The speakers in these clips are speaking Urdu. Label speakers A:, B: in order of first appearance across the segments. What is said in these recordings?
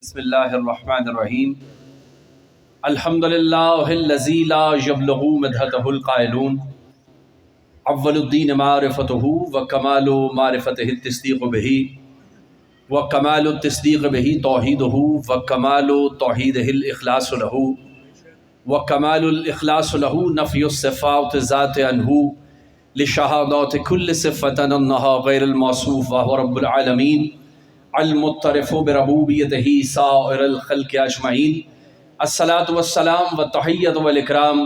A: بسم اللہ الرحمن الرحیم الحمدللہ الذی لا یبلغ مدحتہ القائلون اول الدین معرفتہ وکمال معرفتہ التصدیق بہ وکمال التصدیق بہ توحیدہ وکمال توحیدہ الاخلاص لہ وکمال الاخلاص لہ نفی الصفات ذات عنہ لشہادات کل صفۃ انہا غیر الموصوف وہو رب العالمین المعترف بربوبیتہ سائر الخلق اجمعین الصلاۃ والسلام والتحیۃ والاکرام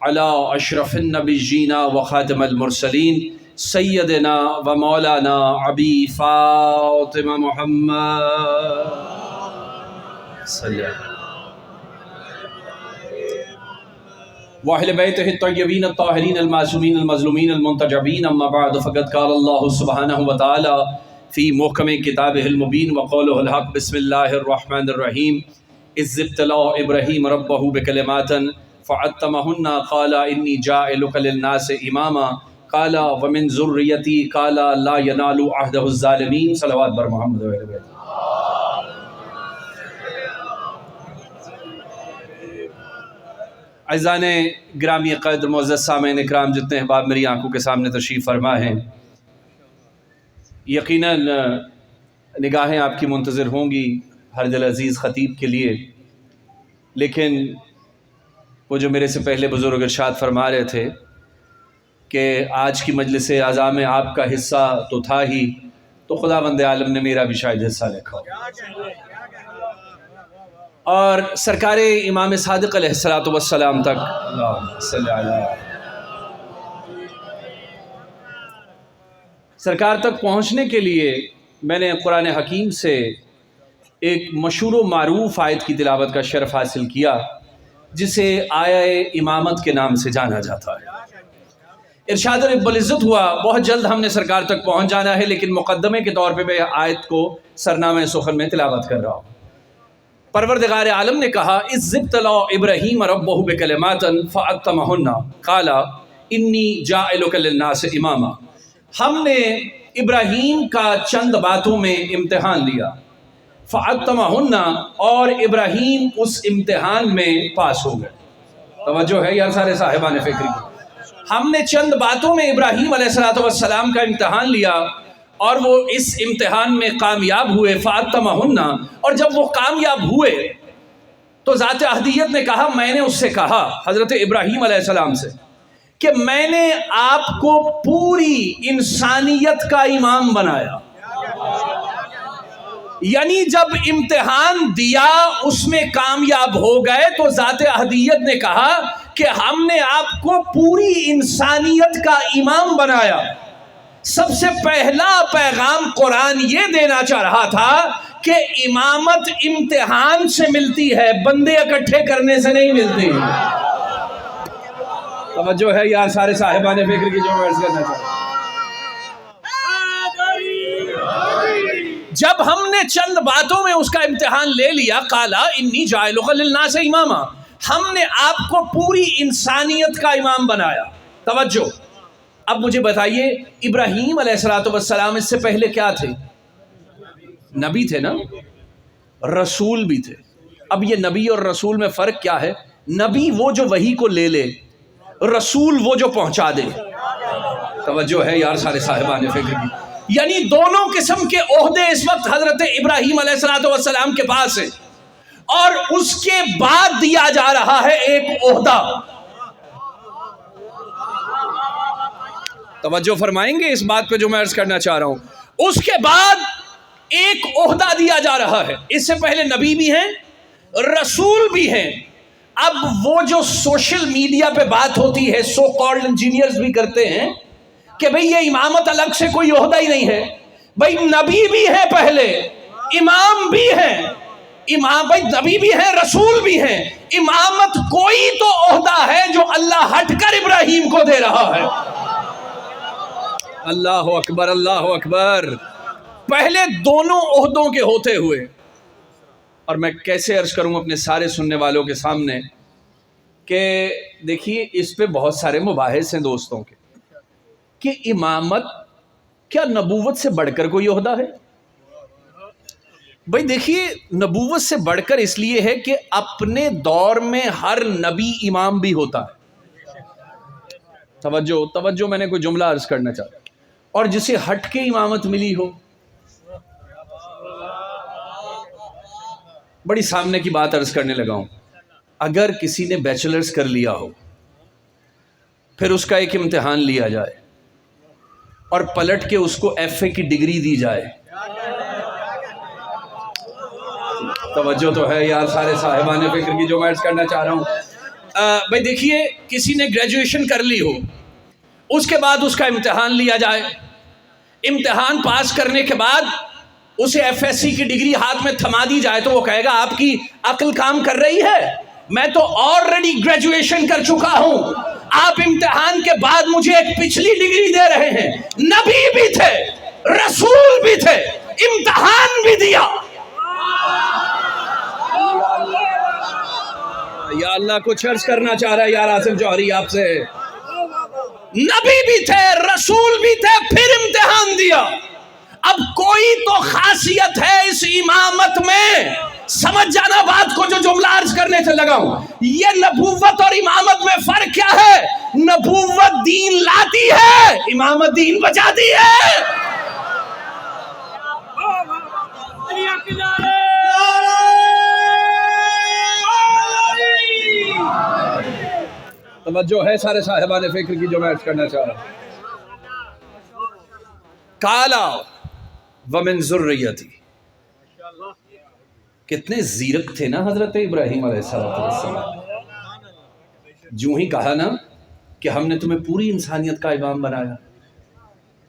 A: علی اشرف النبیین وخاتم المرسلین سیدنا و مولانا ابی فاطمہ محمد صلی اللہ واہل بیتہ الطیبین الطاہرین المعصومین المظلومین المنتجبین اما بعد فقد قال اللہ سبحانہ وتعالی فی محکم کتابہ المبین وقولہ الحق بسم اللہ الرحمن الرحیم اذ ابتلى ابراہیم ربہ بکلمات فاتمہن قال انی جاعلک للناس اماما قال ومن ذریتی قال لا ینال عہد الظالمین صلوات بر محمد و آل بیت۔ عزیزان گرامی قدر معزز سامعین اکرام، جتنے احباب میری آنکھوں کے سامنے تشریف فرما ہیں، یقیناً نگاہیں آپ کی منتظر ہوں گی ہر دل عزیز خطیب کے لیے، لیکن وہ جو میرے سے پہلے بزرگ ارشاد فرما رہے تھے کہ آج کی مجلس اعزا میں آپ کا حصہ تو تھا ہی، تو خداوند عالم نے میرا بھی شاید حصہ لکھا ہو۔ اور سرکار امام صادق علیہ الصلوۃ والسلام تک اللہم صلی علی سرکار تک پہنچنے کے لیے میں نے قرآن حکیم سے ایک مشہور و معروف آیت کی تلاوت کا شرف حاصل کیا، جسے آیہ امامت کے نام سے جانا جاتا ہے۔ ارشاد رب العزت ہوا بہت جلد ہم نے سرکار تک پہنچ جانا ہے، لیکن مقدمے کے طور پہ میں آیت کو سرنامہ سخن میں تلاوت کر رہا ہوں۔ پروردگار عالم نے کہا اذ ابتلی ابراہیم ربہ بکلمات فاتمہن قال انی جاعلک للناس اماما۔ ہم نے ابراہیم کا چند باتوں میں امتحان لیا، فاتمہن، اور ابراہیم اس امتحان میں پاس ہو گئے۔ توجہ ہے یار سارے صاحبان فکر کی، ہم نے چند باتوں میں ابراہیم علیہ السلام کا امتحان لیا اور وہ اس امتحان میں کامیاب ہوئے، فاتمہن، اور جب وہ کامیاب ہوئے تو ذات احدیت نے کہا، میں نے اس سے کہا حضرت ابراہیم علیہ السلام سے کہ میں نے آپ کو پوری انسانیت کا امام بنایا۔ یعنی جب امتحان دیا اس میں کامیاب ہو گئے تو ذات احدیت نے کہا کہ ہم نے آپ کو پوری انسانیت کا امام بنایا۔ سب سے پہلا پیغام قرآن یہ دینا چاہ رہا تھا کہ امامت امتحان سے ملتی ہے، بندے اکٹھے کرنے سے نہیں ملتی۔ توجہ ہے یار سارے صاحبان فکر کی جو میں عرض کرنا چاہتا ہوں۔ جب ہم نے چند باتوں میں اس کا امتحان لے لیا، قال انی جاعلک للناس اماما، ہم نے آپ کو پوری انسانیت کا امام بنایا۔ توجہ، اب مجھے بتائیے ابراہیم علیہ السلام اس سے پہلے کیا تھے؟ نبی تھے نا، رسول بھی تھے۔ اب یہ نبی اور رسول میں فرق کیا ہے؟ نبی وہ جو وحی کو لے لے، رسول وہ جو پہنچا دے۔ توجہ ہے یار سارے صاحبان فکر کی، یعنی دونوں قسم کے عہدے اس وقت حضرت ابراہیم علیہ السلام کے پاس ہے، اور اس کے بعد دیا جا رہا ہے ایک عہدہ۔ توجہ فرمائیں گے اس بات پہ جو میں عرض کرنا چاہ رہا ہوں؟ اس کے بعد ایک عہدہ دیا جا رہا ہے۔ اس سے پہلے نبی بھی ہیں، رسول بھی ہیں۔ اب وہ جو سوشل میڈیا پہ بات ہوتی ہے، سو کالڈ انجینئرز بھی کرتے ہیں کہ بھئی یہ امامت الگ سے کوئی عہدہ ہی نہیں ہے۔ بھئی نبی بھی ہے، پہلے امام بھی ہیں، بھئی نبی بھی ہیں، رسول بھی ہیں، امامت کوئی تو عہدہ ہے جو اللہ ہٹ کر ابراہیم کو دے رہا ہے۔ اللہ اکبر، اللہ اکبر۔ پہلے دونوں عہدوں کے ہوتے ہوئے، اور میں کیسے عرض کروں اپنے سارے سننے والوں کے سامنے کہ دیکھیے اس پہ بہت سارے مباحث ہیں دوستوں کے، کہ امامت کیا نبوت سے بڑھ کر کوئی عہدہ ہے؟ بھائی دیکھیے نبوت سے بڑھ کر اس لیے ہے کہ اپنے دور میں ہر نبی امام بھی ہوتا ہے. توجہ میں نے کوئی جملہ عرض کرنا چاہتا اور جسے ہٹ کے امامت ملی ہو. بڑی سامنے کی بات عرض کرنے لگا ہوں. اگر کسی نے بیچلرز کر لیا ہو پھر اس کا ایک امتحان لیا جائے اور پلٹ کے اس کو ایف اے کی ڈگری دی جائے. توجہ تو ہے یار سارے صاحبان فکر کی جو میں عرض کرنا چاہ رہا ہوں. بھائی دیکھیے کسی نے گریجویشن کر لی ہو, اس کے بعد اس کا امتحان لیا جائے, امتحان پاس کرنے کے بعد اسے ایف ایس سی کی ڈگری ہاتھ میں تھما دی جائے تو وہ کہے گا آپ کی عقل کام کر رہی ہے, میں تو آلریڈی گریجویشن کر چکا ہوں, آپ امتحان کے بعد مجھے ایک پچھلی ڈگری دے رہے ہیں. نبی بھی تھے, رسول بھی تھے, امتحان بھی دیا. یا اللہ کچھ عرض کرنا چاہ رہا ہے یار آصف جوہری آپ سے. نبی بھی تھے, رسول بھی تھے, پھر امتحان دیا. اب کوئی تو خاصیت ہے اس امامت میں, سمجھ جانا بات کو جو جملہ عرض کرنے سے لگا ہوں. یہ نبوت اور امامت میں فرق کیا ہے؟ نبوت دین لاتی ہے, امامت دین بچاتی ہے. توجہ ہے سارے صاحبان فکر کی جو میں عرض کرنا چاہ رہا ہوں. کالا ومن ذریتی, کتنے زیرک تھے نا حضرت ابراہیم علیہ السلام. جو ہی کہا نا کہ ہم نے تمہیں پوری انسانیت کا امام بنایا,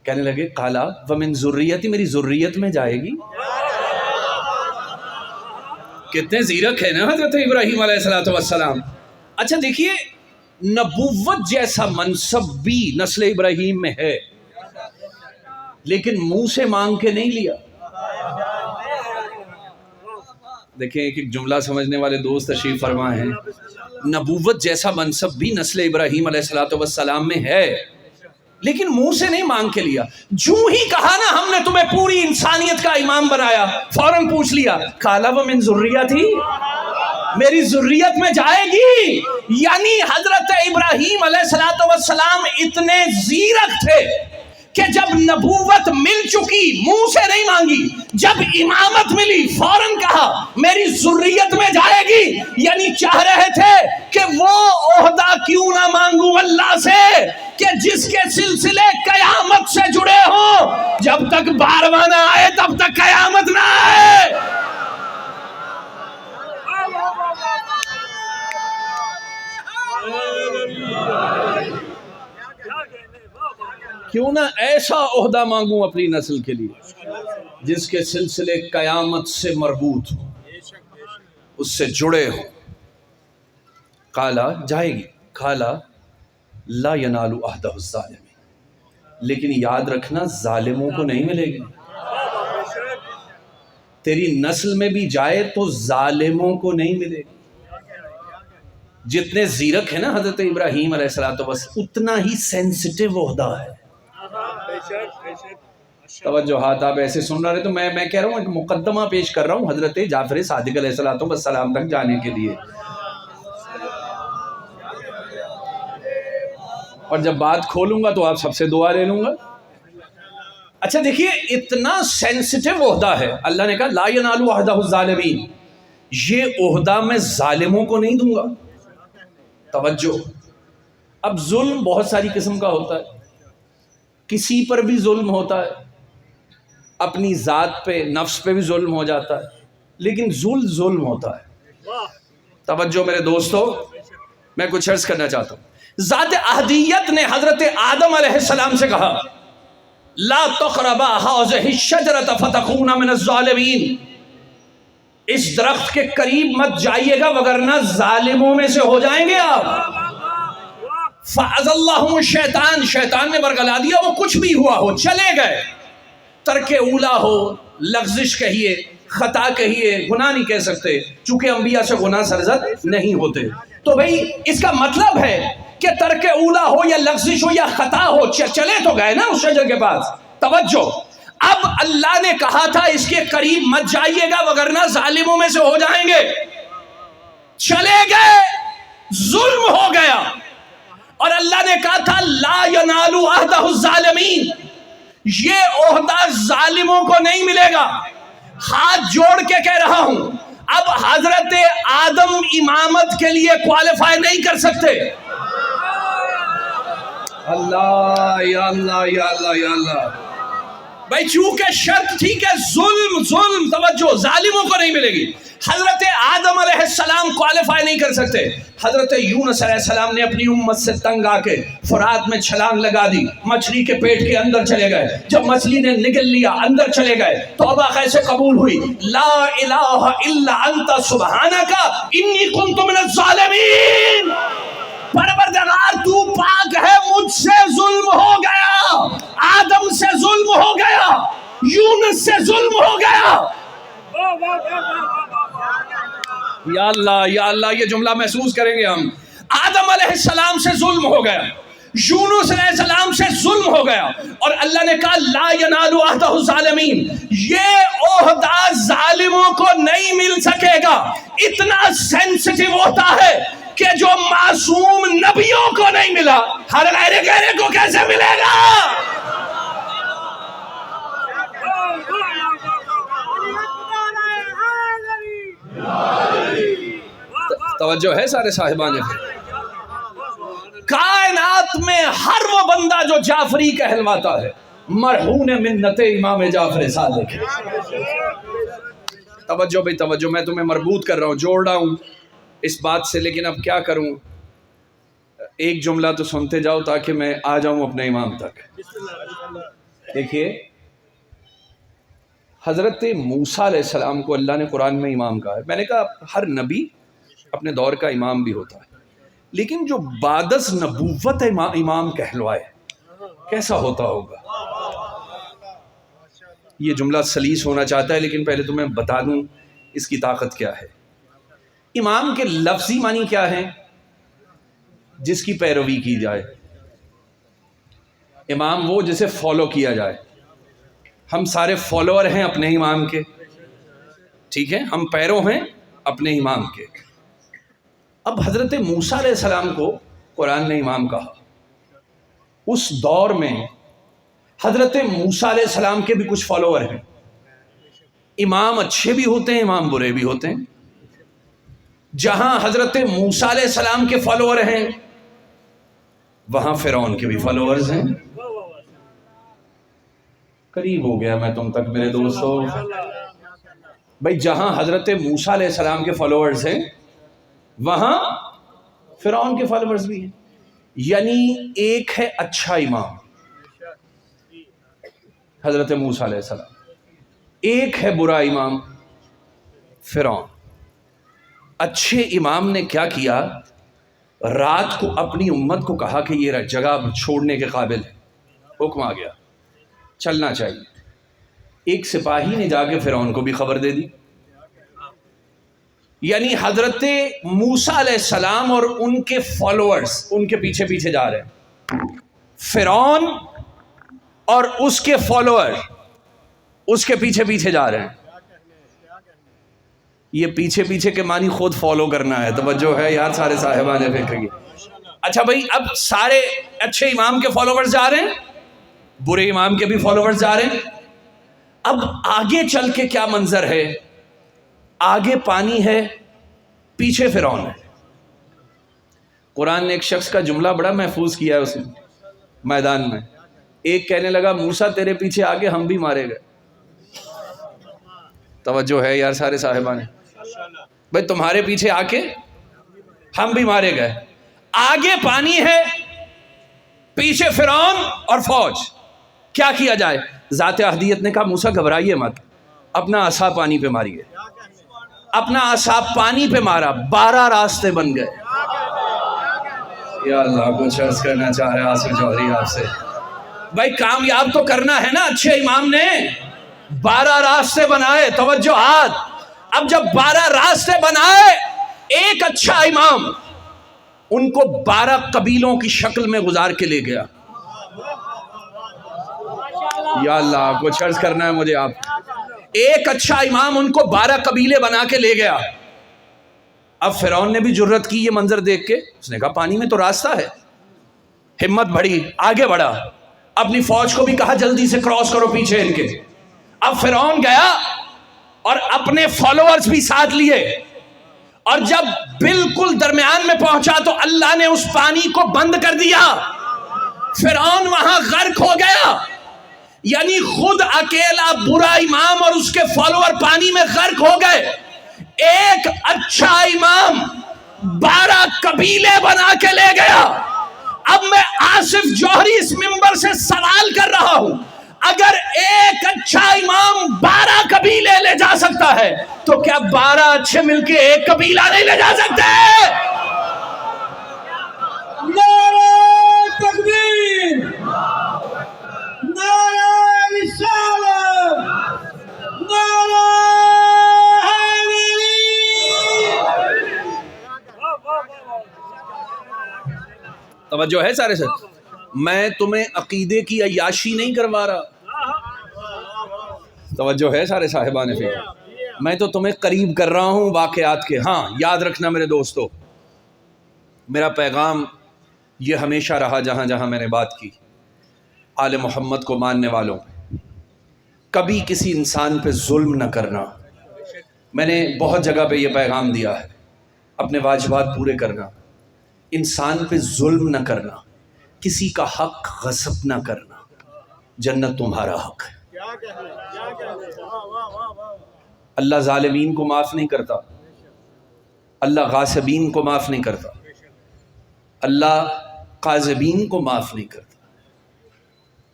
A: کہنے لگے کالا ومن ذریتی, میری ذریت میں جائے گی. کتنے زیرک ہے نا حضرت ابراہیم علیہ السلام. اچھا دیکھیے نبوت جیسا منصب بھی نسل ابراہیم میں ہے, لیکن منہ سے مانگ کے نہیں لیا. دیکھیں ایک جملہ سمجھنے والے دوست تشریف فرما ہیں. نبوت جیسا منصب بھی نسل ابراہیم علیہ السلام میں ہے, لیکن منہ سے نہیں مانگ کے لیا. جو ہی کہا نا ہم نے تمہیں پوری انسانیت کا امام بنایا, فوراً پوچھ لیا کالا ومن ذریتی, میری ذریت میں جائے گی. یعنی حضرت ابراہیم علیہ السلام اتنے زیرک تھے کہ جب نبوت مل چکی منہ سے نہیں مانگی, جب امامت ملی فوراً کہا میری ذریت میں جائے گی. یعنی چاہ رہے تھے کہ وہ عہدہ کیوں نہ مانگوں اللہ سے کہ جس کے سلسلے قیامت سے جڑے ہوں, جب تک بارواں نہ آئے تب تک قیامت نہ آئے. کیوں نہ ایسا عہدہ مانگوں اپنی نسل کے لیے جس کے سلسلے قیامت سے مربوط ہو, اس سے جڑے ہوں. کالا جائے گی, کالا لا ینال عہدہ الظالمین, لیکن یاد رکھنا ظالموں کو نہیں ملے گی. تیری نسل میں بھی جائے تو ظالموں کو نہیں ملے گی. جتنے زیرک ہیں نا حضرت ابراہیم علیہ السلام, اتنا ہی سینسٹیو عہدہ ہے. توجہ ہاتھ آپ ایسے سن رہے تو میں کہہ رہا ہوں ایک مقدمہ پیش کر رہا ہوں حضرت جعفر صادق علیہ السلام تک جانے کے لیے. اور جب بات کھولوں گا تو آپ سب سے دعا لے لوں گا. اچھا دیکھیے اتنا سینسٹیو عہدہ ہے, اللہ نے کہا لا ینال عہدہ الظالمین, یہ عہدہ میں ظالموں کو نہیں دوں گا. توجہ, اب ظلم بہت ساری قسم کا ہوتا ہے, کسی پر بھی ظلم ہوتا ہے, اپنی ذات پہ نفس پہ بھی ظلم ہو جاتا ہے, لیکن ظلم ہوتا ہے. توجہ میرے دوستو, میں کچھ عرض کرنا چاہتا ہوں. ذات احدیت نے حضرت آدم علیہ السلام سے کہا لا تقربا هذه الشجرة فتكونا من الظالمین, اس درخت کے قریب مت جائیے گا وگرنہ ظالموں میں سے ہو جائیں گے آپ. فَأَزَلَّهُمُ الشَّيْطَانُ, شیطان نے برگلا دیا, وہ کچھ بھی ہوا ہو چلے گئے. ترک اولا ہو, لغزش کہیے, خطا کہیے, گناہ نہیں کہہ سکتے چونکہ انبیاء سے گناہ سرزد نہیں ہوتے. تو بھئی اس کا مطلب ہے کہ ترک اولا ہو یا لغزش ہو یا خطا ہو, چلے تو گئے نا اس شجر کے پاس. توجہ, اب اللہ نے کہا تھا اس کے قریب مت جائیے گا وگرنہ ظالموں میں سے ہو جائیں گے، چلے گئے، ظلم ہو گیا، اور اللہ نے کہا تھا لا ینال عہدہ الظالمین، یہ عہدہ ظالموں کو نہیں ملے گا۔ ہاتھ جوڑ کے کہہ رہا ہوں، اب حضرت آدم امامت کے لیے کوالیفائی نہیں کر سکتے۔ اللہ یا اللہ یا اللہ یا اللہ، بھائی چونکہ شرط ٹھیک ہے، ظلم توجہ ظالموں کو نہیں ملے گی۔ حضرت آدم علیہ السلام کوالیفائی نہیں کر سکتے۔ حضرت یونس علیہ السلام نے اپنی امت سے تنگ آ کے فرات میں چھلانگ لگا دی، مچھلی کے پیٹ کے اندر چلے گئے، جب مچھلی نے نگل لیا اندر چلے گئے، توبہ کیسے قبول ہوئی؟ لا الہ الا انت سبحانک انی کنت من الظالمین، پروردگار تو پاک ہے، مجھ سے ظلم ہو گیا، آدم سے ظلم ہو گیا، یونس سے ظلم ہو گیا۔ یا اللہ یا اللہ، یہ جملہ محسوس کریں گے ہم۔ آدم علیہ السلام سے ظلم ہو گیا، یونس علیہ السلام سے ظلم ہو گیا، اور اللہ نے کہا لا ینال عہدہ الظالمین، یہ عہدہ ظالموں کو نہیں مل سکے گا۔ اتنا سینسٹیو ہوتا ہے کہ جو معصوم نبیوں کو نہیں ملا، ہر غیر کو کیسے ملے گا؟ توجہ ہے سارے صاحبان؟ کائنات میں ہر وہ بندہ جو جعفری کہلواتا ہے مرہون منت امام جعفر صادق۔ توجہ بھائی توجہ، میں تمہیں مربوط کر رہا ہوں، جوڑ رہا ہوں اس بات سے، لیکن اب کیا کروں، ایک جملہ تو سنتے جاؤ تاکہ میں آ جاؤں اپنے امام تک۔ دیکھیے، حضرت موسیٰ علیہ السلام کو اللہ نے قرآن میں امام کہا ہے۔ میں نے کہا ہر نبی اپنے دور کا امام بھی ہوتا ہے، لیکن جو بعد از نبوت امام کہلوائے کیسا ہوتا ہوگا؟ یہ جملہ سلیس ہونا چاہتا ہے، لیکن پہلے تو میں بتا دوں اس کی طاقت کیا ہے۔ امام کے لفظی معنی کیا ہے؟ جس کی پیروی کی جائے۔ امام وہ جسے فالو کیا جائے۔ ہم سارے فالوور ہیں اپنے امام کے، ٹھیک ہے، ہم پیرو ہیں اپنے امام کے۔ اب حضرت موسیٰ علیہ السلام کو قرآن نے امام کہا۔ اس دور میں حضرت موسیٰ علیہ السلام کے بھی کچھ فالوور ہیں، امام اچھے بھی ہوتے ہیں، امام برے بھی ہوتے ہیں۔ جہاں حضرت موسیٰ علیہ السلام کے فالوور ہیں وہاں فرعون کے بھی فالوورز ہیں۔ قریب ہو گیا میں تم تک میرے دوستو۔ بھائی جہاں حضرت موسیٰ علیہ السلام کے فالوورز ہیں وہاں فرعون کے فالوورز بھی ہیں، یعنی ایک ہے اچھا امام حضرت موسیٰ علیہ السلام، ایک ہے برا امام فرعون۔ اچھے امام نے کیا کیا؟ رات کو اپنی امت کو کہا کہ یہ جگہ چھوڑنے کے قابل ہے، حکم آ گیا چلنا چاہیے۔ ایک سپاہی نے جا کے فرعون کو بھی خبر دے دی، یعنی حضرت موسیٰ علیہ السلام اور ان کے فالوورز ان کے پیچھے پیچھے جا رہے ہیں، فرعون اور اس کے فالوور اس کے پیچھے پیچھے جا رہے ہیں۔ یہ پیچھے پیچھے کے معنی خود فالو کرنا ہے، توجہ ہے یار سارے صاحبان فکر کی۔ اچھا بھائی، اب سارے اچھے امام کے فالوورز جا رہے ہیں، برے امام کے بھی فالوورز جا رہے ہیں۔ اب آگے چل کے کیا منظر ہے؟ آگے پانی ہے، پیچھے فرعون ہے۔ قرآن نے ایک شخص کا جملہ بڑا محفوظ کیا ہے اس میدان میں۔ ایک کہنے لگا موسیٰ تیرے پیچھے آگے ہم بھی مارے گئے۔ توجہ ہے یار سارے صاحبان، بھائی تمہارے پیچھے آ کے ہم بھی مارے گئے۔ آگے پانی ہے، پیچھے فرعون اور فوج، کیا کیا جائے؟ ذات احدیت نے کہا موسیٰ گھبرائیے مت، اپنا عصا پانی پہ ماریے۔ اپنا عصا پانی پہ مارا، 12 راستے بن گئے۔ یا اللہ، کچھ عرض کرنا چاہ رہے آصف جوہری آپ سے، بھائی کامیاب تو کرنا ہے نا۔ اچھے امام نے 12 راستے بنائے، توجہات۔ اب جب 12 راستے بنائے، ایک اچھا امام ان کو 12 قبیلوں کی شکل میں گزار کے لے گیا۔ یا اللہ کچھ عرض کرنا ہے مجھے. آپ ایک اچھا امام ان کو 12 قبیلے بنا کے لے گیا. اب فرعون نے بھی جرت کی یہ منظر دیکھ کے, اس نے کہا پانی میں تو راستہ ہے. ہمت بڑھی, آگے بڑھا, اپنی فوج کو بھی کہا جلدی سے کراس کرو پیچھے ان کے. اب فرعون گیا اور اپنے فالوورز بھی ساتھ لیے, اور جب بالکل درمیان میں پہنچا تو اللہ نے اس پانی کو بند کر دیا. فرعون وہاں غرق ہو گیا. یعنی خود اکیلا برا امام اور اس کے فالوور پانی میں غرق ہو گئے. ایک اچھا امام 12 قبیلے بنا کے لے گیا. اب میں آصف جوہری اس منبر سے سوال کر رہا ہوں, اگر ایک اچھا امام 12 قبیلے لے جا سکتا ہے تو کیا 12 اچھے مل کے ایک قبیلہ نہیں لے جا سکتے؟
B: نعرہ تکبیر, نعرہ رسالت, نعرہ حیدری.
A: توجہ ہے سارے سے. میں تمہیں عقیدے کی عیاشی نہیں کروا رہا. توجہ ہے سارے صاحبان فکر. میں تو تمہیں قریب کر رہا ہوں واقعات کے. ہاں یاد رکھنا میرے دوستو, میرا پیغام یہ ہمیشہ رہا جہاں جہاں میں نے بات کی, آل محمد کو ماننے والوں کبھی کسی انسان پہ ظلم نہ کرنا. میں نے بہت جگہ پہ یہ پیغام دیا ہے, اپنے واجبات پورے کرنا, انسان پہ ظلم نہ کرنا, کسی کا حق غصب نہ کرنا. جنت تمہارا حق ہے. اللہ ظالمین کو معاف نہیں کرتا, اللہ غاصبین کو معاف نہیں کرتا, اللہ قاذبین کو معاف نہیں کرتا.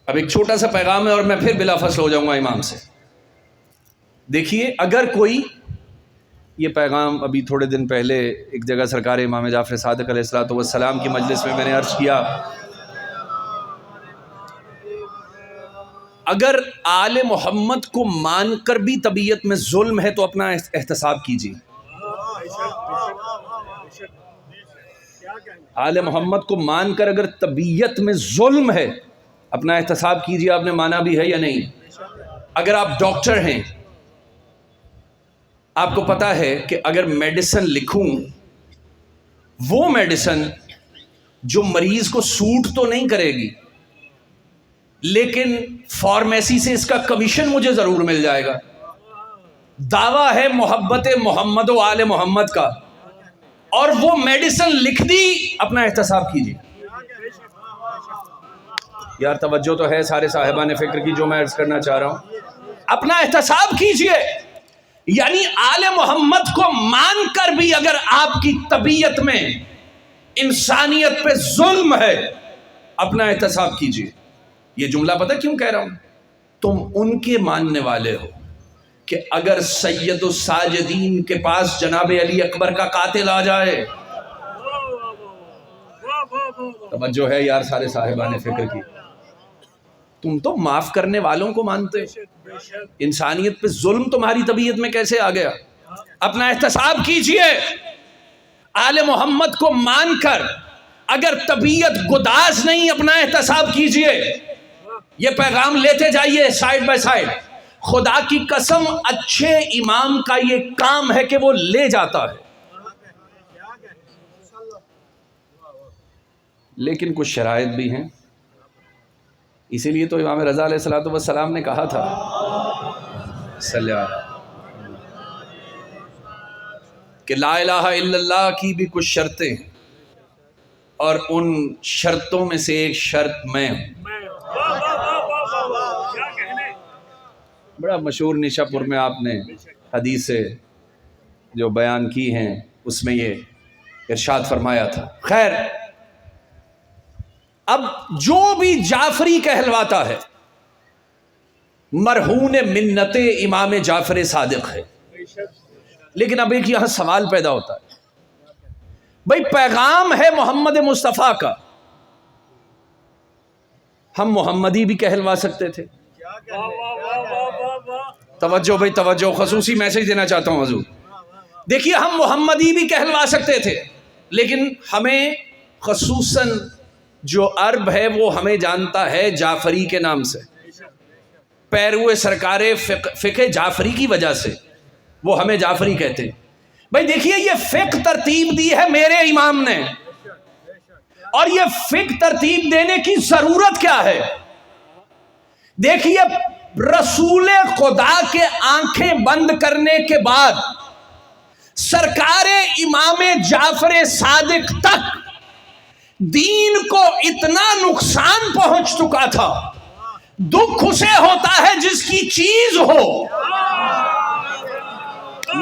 A: اب ایک چھوٹا سا پیغام ہے اور میں پھر بلا فصل ہو جاؤں گا امام سے. دیکھیے, اگر کوئی یہ پیغام ابھی تھوڑے دن پہلے ایک جگہ سرکار امام جعفر صادق علیہ الصلوۃ والسلام کی مجلس میں نے عرض کیا, اگر آل محمد کو مان کر بھی طبیعت میں ظلم ہے تو اپنا احتساب کیجیے. آل محمد کو مان کر اگر طبیعت میں ظلم ہے اپنا احتساب کیجیے, آپ نے مانا بھی ہے یا نہیں. اگر آپ ڈاکٹر ہیں, آپ کو پتا ہے کہ اگر میڈیسن لکھوں, وہ میڈیسن جو مریض کو سوٹ تو نہیں کرے گی, لیکن فارمیسی سے اس کا کمیشن مجھے ضرور مل جائے گا. دعویٰ ہے محبت محمد و آل محمد کا, اور وہ میڈیسن لکھ دی, اپنا احتساب کیجیے. یار توجہ تو ہے سارے صاحبان فکر کی جو میں عرض کرنا چاہ رہا ہوں. اپنا احتساب کیجیے. یعنی آل محمد کو مان کر بھی اگر آپ کی طبیعت میں انسانیت پہ ظلم ہے, اپنا احتساب کیجیے. یہ جملہ پتہ کیوں کہہ رہا ہوں؟ تم ان کے ماننے والے ہو کہ اگر سید الساجدین کے پاس جناب علی اکبر کا قاتل آ جائے, توجہ ہے یار سارے صاحبان فکر کی, تم تو معاف کرنے والوں کو مانتے ہو, انسانیت پہ ظلم تمہاری طبیعت میں کیسے آ گیا؟ اپنا احتساب کیجئے. آل محمد کو مان کر اگر طبیعت گداز نہیں, اپنا احتساب کیجئے. یہ پیغام لیتے جائیے سائیڈ بائی سائیڈ. خدا کی قسم اچھے امام کا یہ کام ہے کہ وہ لے جاتا ہے, لیکن کچھ شرائط بھی ہیں. اسی لیے تو امام رضا علیہ الصلوۃ والسلام نے کہا تھا صلی اللہ کہ لا الہ الا اللہ کی بھی کچھ شرطیں ہیں, اور ان شرطوں میں سے ایک شرط میں ہوں. بڑا مشہور نشا پور میں آپ نے حدیثیں جو بیان کی ہیں, اس میں یہ ارشاد فرمایا تھا. خیر, اب جو بھی جعفری کہلواتا ہے مرہون منت امام جعفر صادق ہے. لیکن اب ایک یہاں سوال پیدا ہوتا ہے, بھئی پیغام ہے محمد مصطفیٰ کا, ہم محمدی بھی کہلوا سکتے تھے. توجہ بھئی توجہ, خصوصی میسج دینا چاہتا ہوں حضور. دیکھیے, ہم محمدی بھی کہلوا سکتے تھے, لیکن ہمیں خصوصاً جو عرب ہے وہ ہمیں جانتا ہے جعفری کے نام سے. پیرو سرکار فقہ جعفری کی وجہ سے وہ ہمیں جعفری کہتے ہیں. بھائی دیکھیے یہ فقہ ترتیب دی ہے میرے امام نے, اور یہ فقہ ترتیب دینے کی ضرورت کیا ہے؟ دیکھیے رسول خدا کے آنکھیں بند کرنے کے بعد سرکار امام جعفر صادق تک دین کو اتنا نقصان پہنچ چکا تھا. دکھ اسے ہوتا ہے جس کی چیز ہو.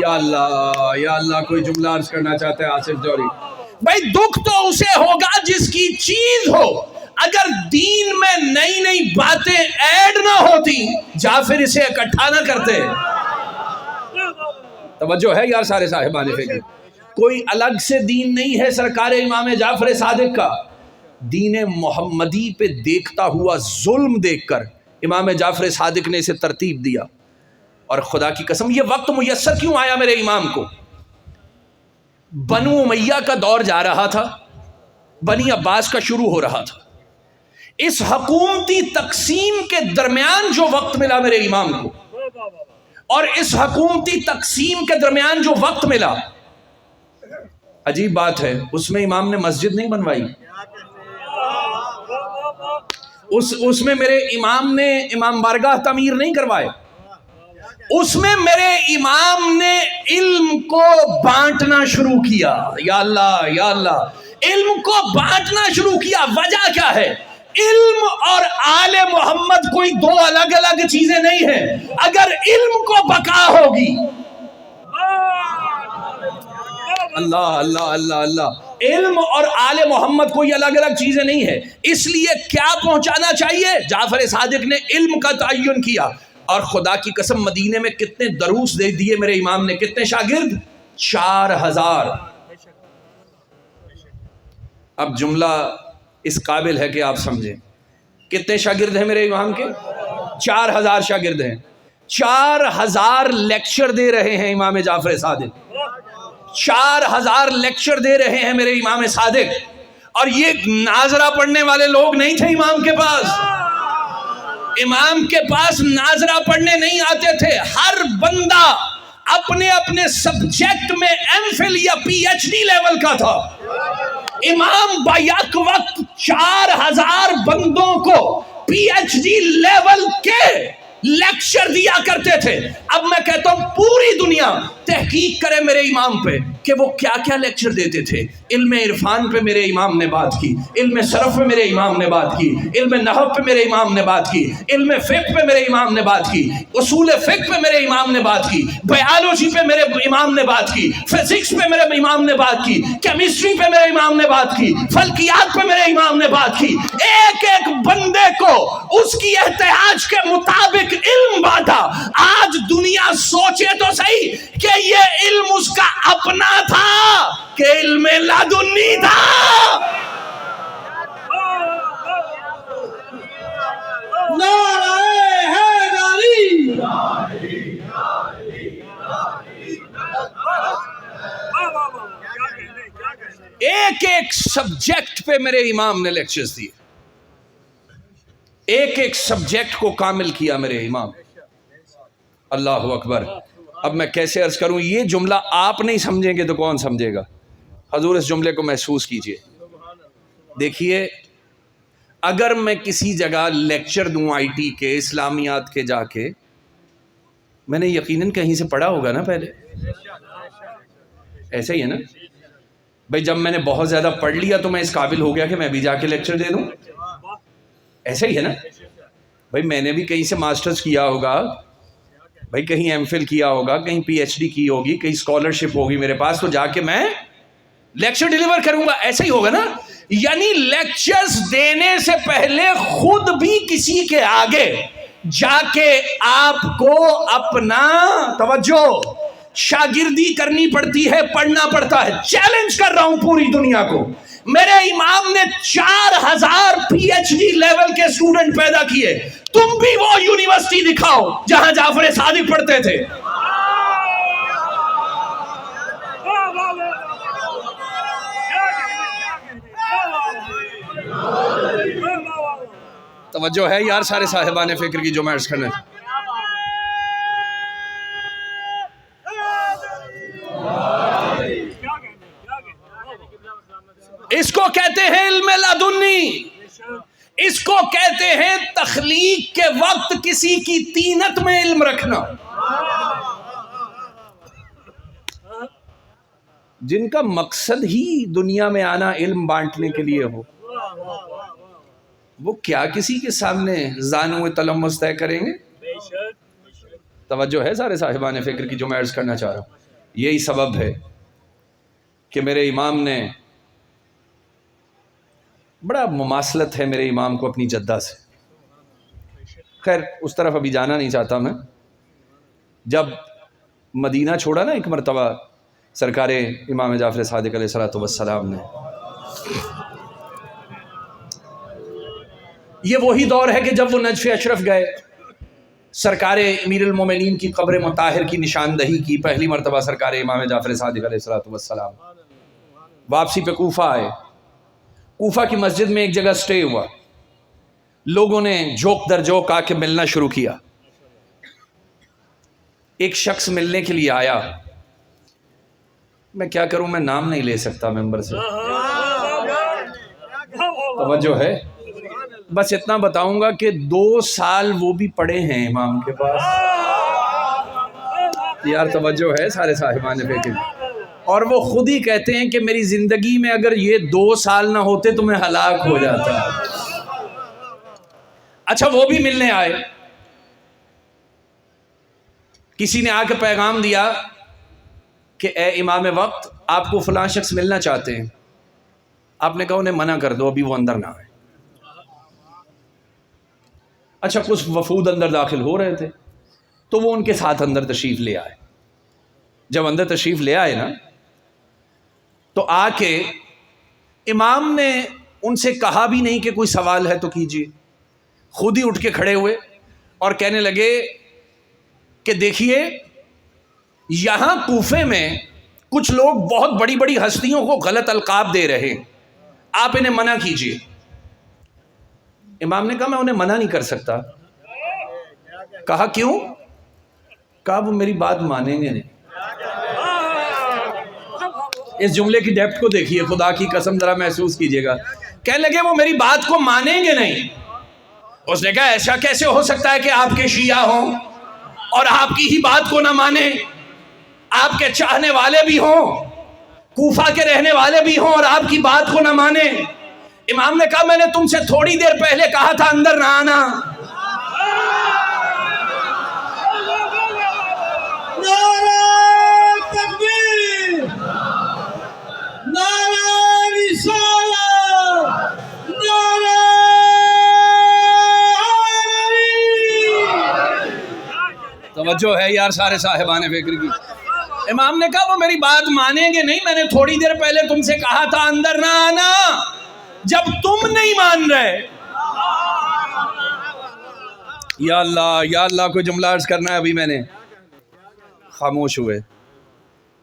A: یا اللہ کوئی جملہ عرض کرنا چاہتا ہے آصف جوہری؟ بھائی دکھ تو اسے ہوگا جس کی چیز ہو. اگر دین میں نئی نئی باتیں ایڈ نہ ہوتی جعفر اسے اکٹھا نہ کرتے. توجہ ہے یار سارے صاحبان فکر, کوئی الگ سے دین نہیں ہے سرکار امام جعفر صادق کا. دین محمدی پہ دیکھتا ہوا ظلم دیکھ کر امام جعفر صادق نے اسے ترتیب دیا. اور خدا کی قسم یہ وقت میسر کیوں آیا میرے امام کو؟ بنو امیہ کا دور جا رہا تھا, بنی عباس کا شروع ہو رہا تھا. اس حکومتی تقسیم کے درمیان جو وقت ملا میرے امام کو, اور اس حکومتی تقسیم کے درمیان جو وقت ملا, عجیب بات ہے اس میں امام نے مسجد نہیں بنوائی. اس میں میرے امام نے امام بارگاہ تعمیر نہیں کروائے. اس میں میرے امام نے علم کو بانٹنا شروع کیا. یا اللہ علم کو بانٹنا شروع کیا. وجہ کیا ہے؟ علم اور آل محمد کوئی دو الگ الگ چیزیں نہیں ہیں. اگر علم کو بقا ہوگی, اللہ علم اور آل محمد کوئی الگ الگ چیزیں نہیں ہے. اس لیے کیا پہنچانا چاہیے؟ جعفر صادق نے علم کا تعین کیا. اور خدا کی قسم مدینے میں کتنے دروس دے دیے میرے امام نے, کتنے شاگرد؟ 4000. اب جملہ اس قابل ہے کہ آپ سمجھیں کتنے شاگرد ہیں میرے امام کے؟ 4000 شاگرد ہیں. 4000 لیکچر دے رہے ہیں امام جعفر صادق. 4000 لیکچر دے رہے ہیں میرے امام صادق. اور یہ ناظرہ پڑھنے والے لوگ نہیں تھے امام کے پاس. امام کے پاس ناظرہ پڑھنے نہیں آتے تھے. ہر بندہ اپنے اپنے سبجیکٹ میں ایم فل یا پی ایچ ڈی لیول کا تھا. امام بیک وقت 4000 بندوں کو پی ایچ ڈی لیول کے لیکچر دیا کرتے تھے. اب میں کہتا ہوں پوری دنیا تحقیق کرے میرے امام پہ کہ وہ کیا کیا لیکچر دیتے تھے. علم عرفان پہ میرے امام نے بات کی, علم صرف پہ میرے امام نے بات کی, علم نحو پہ میرے امام نے بات کی, علم فقہ پہ میرے امام نے بات کی, اصول فقہ پہ میرے امام نے بات کی, بایولوجی پہ میرے امام نے بات کی, فزکس پہ میرے امام نے بات کی, کیمسٹری پہ میرے امام نے بات کی, فلکیات پہ میرے امام نے بات کی. ایک ایک بندے کو اس کی احتیاج کے مطابق علم بانٹا. آج دنیا سوچے تو صحیح کہ یہ علم اس کا اپنا تھا کہ علم لدنی تھا.
B: نعرہ حیدری.
A: ایک ایک سبجیکٹ پہ میرے امام نے لیکچرز دیے. ایک ایک سبجیکٹ کو کامل کیا میرے امام. اللہ اکبر. اب میں کیسے عرض کروں؟ یہ جملہ آپ نہیں سمجھیں گے تو کون سمجھے گا؟ حضور اس جملے کو محسوس کیجئے. دیکھیے اگر میں کسی جگہ لیکچر دوں آئی ٹی کے, اسلامیات کے, جا کے میں نے یقیناً کہیں سے پڑھا ہوگا نا پہلے. ایسا ہی ہے نا بھائی؟ جب میں نے بہت زیادہ پڑھ لیا تو میں اس قابل ہو گیا کہ میں بھی جا کے لیکچر دے دوں. ایسا ہی ہے نا بھائی؟ میں نے بھی کہیں سے ماسٹرز کیا ہوگا بھائی, کہیں ایم فل کیا ہوگا, کہیں پی ایچ ڈی کی ہوگی, کہیں اسکالرشپ ہوگی میرے پاس, تو جا کے میں لیکچر ڈیلیور کروں گا. ایسا ہی ہوگا نا. یعنی لیکچرز دینے سے پہلے خود بھی کسی کے آگے جا کے آپ کو اپنا توجہ شاگردی کرنی پڑتی ہے, پڑھنا پڑتا ہے. چیلنج کر رہا ہوں پوری دنیا کو. میرے امام نے 4000 پی ایچ ڈی لیول کے اسٹوڈنٹ پیدا کیے. تم بھی وہ یونیورسٹی دکھاؤ جہاں جعفر صادق پڑھتے تھے. توجہ ہے یار سارے صاحبان فکر کی جو میں عرض کرنا اس کو کہتے ہیں علم لدنی، اس کو کہتے ہیں تخلیق کے وقت کسی کی طینت میں علم رکھنا. جن کا مقصد ہی دنیا میں آنا علم بانٹنے کے لیے ہو، وہ کیا کسی کے سامنے زانو تلمس طے کریں گے؟ توجہ ہے سارے صاحبان فکر کی جو میں عرض کرنا چاہ رہا ہوں. یہی سبب ہے کہ میرے امام نے، بڑا مماثلت ہے میرے امام کو اپنی جدہ سے. خیر اس طرف ابھی جانا نہیں چاہتا میں. جب مدینہ چھوڑا نا ایک مرتبہ سرکار امام جعفر صادق علیہ الصلوۃ والسلام نے، یہ وہی دور ہے کہ جب وہ نجف اشرف گئے، سرکار امیر المومنین کی قبر مطہر کی نشاندہی کی پہلی مرتبہ سرکار امام جعفر صادق علیہ الصلوۃ والسلام. واپسی پہ کوفہ آئے، کوفہ کی مسجد میں ایک جگہ سٹے ہوا. لوگوں نے جوک در جوک آ کے ملنا شروع کیا. ایک شخص ملنے کے لیے آیا، میں کیا کروں، میں نام نہیں لے سکتا ممبر سے، توجہ ہے. بس اتنا بتاؤں گا کہ 2 سال وہ بھی پڑے ہیں امام کے پاس. یار توجہ ہے سارے صاحبان فکر. اور وہ خود ہی کہتے ہیں کہ میری زندگی میں اگر یہ 2 سال نہ ہوتے تو میں ہلاک ہو جاتا. اچھا وہ بھی ملنے آئے. کسی نے آ کے پیغام دیا کہ اے امام وقت، آپ کو فلاں شخص ملنا چاہتے ہیں. آپ نے کہا انہیں منع کر دو، ابھی وہ اندر نہ آئے. اچھا کچھ وفود اندر داخل ہو رہے تھے تو وہ ان کے ساتھ اندر تشریف لے آئے. جب اندر تشریف لے آئے نا تو آ کے امام نے ان سے کہا بھی نہیں کہ کوئی سوال ہے تو کیجیے. خود ہی اٹھ کے کھڑے ہوئے اور کہنے لگے کہ دیکھیے یہاں کوفے میں کچھ لوگ بہت بڑی بڑی ہستیوں کو غلط القاب دے رہے ہیں، آپ انہیں منع کیجیے. امام نے کہا میں انہیں منع نہیں کر سکتا. کہا کیوں؟ کہا وہ میری بات مانیں گے نہیں. اس جملے کی ڈیپتھ کو دیکھیے، خدا کی قسم ذرا محسوس کیجئے گا. کہنے لگے وہ میری بات کو مانیں گے نہیں. اس نے کہا ایسا کیسے ہو سکتا ہے کہ آپ کے شیعہ ہوں اور آپ کی ہی بات کو نہ مانیں، آپ کے چاہنے والے بھی ہوں، کوفہ کے رہنے والے بھی ہوں اور آپ کی بات کو نہ مانیں. امام نے کہا میں نے تم سے تھوڑی دیر پہلے کہا تھا اندر نہ آنا.
B: نعرہ تکبیر، نعرہ رسالت، نعرہ حیدری.
A: توجہ ہے یار سارے صاحبان فکر کی. امام نے کہا وہ میری بات مانیں گے نہیں، میں نے تھوڑی دیر پہلے تم سے کہا تھا اندر نہ آنا، جب تم نہیں مان رہے. یا اللہ کوئی جملہ عرض کرنا ہے. ابھی میں نے خاموش ہوئے،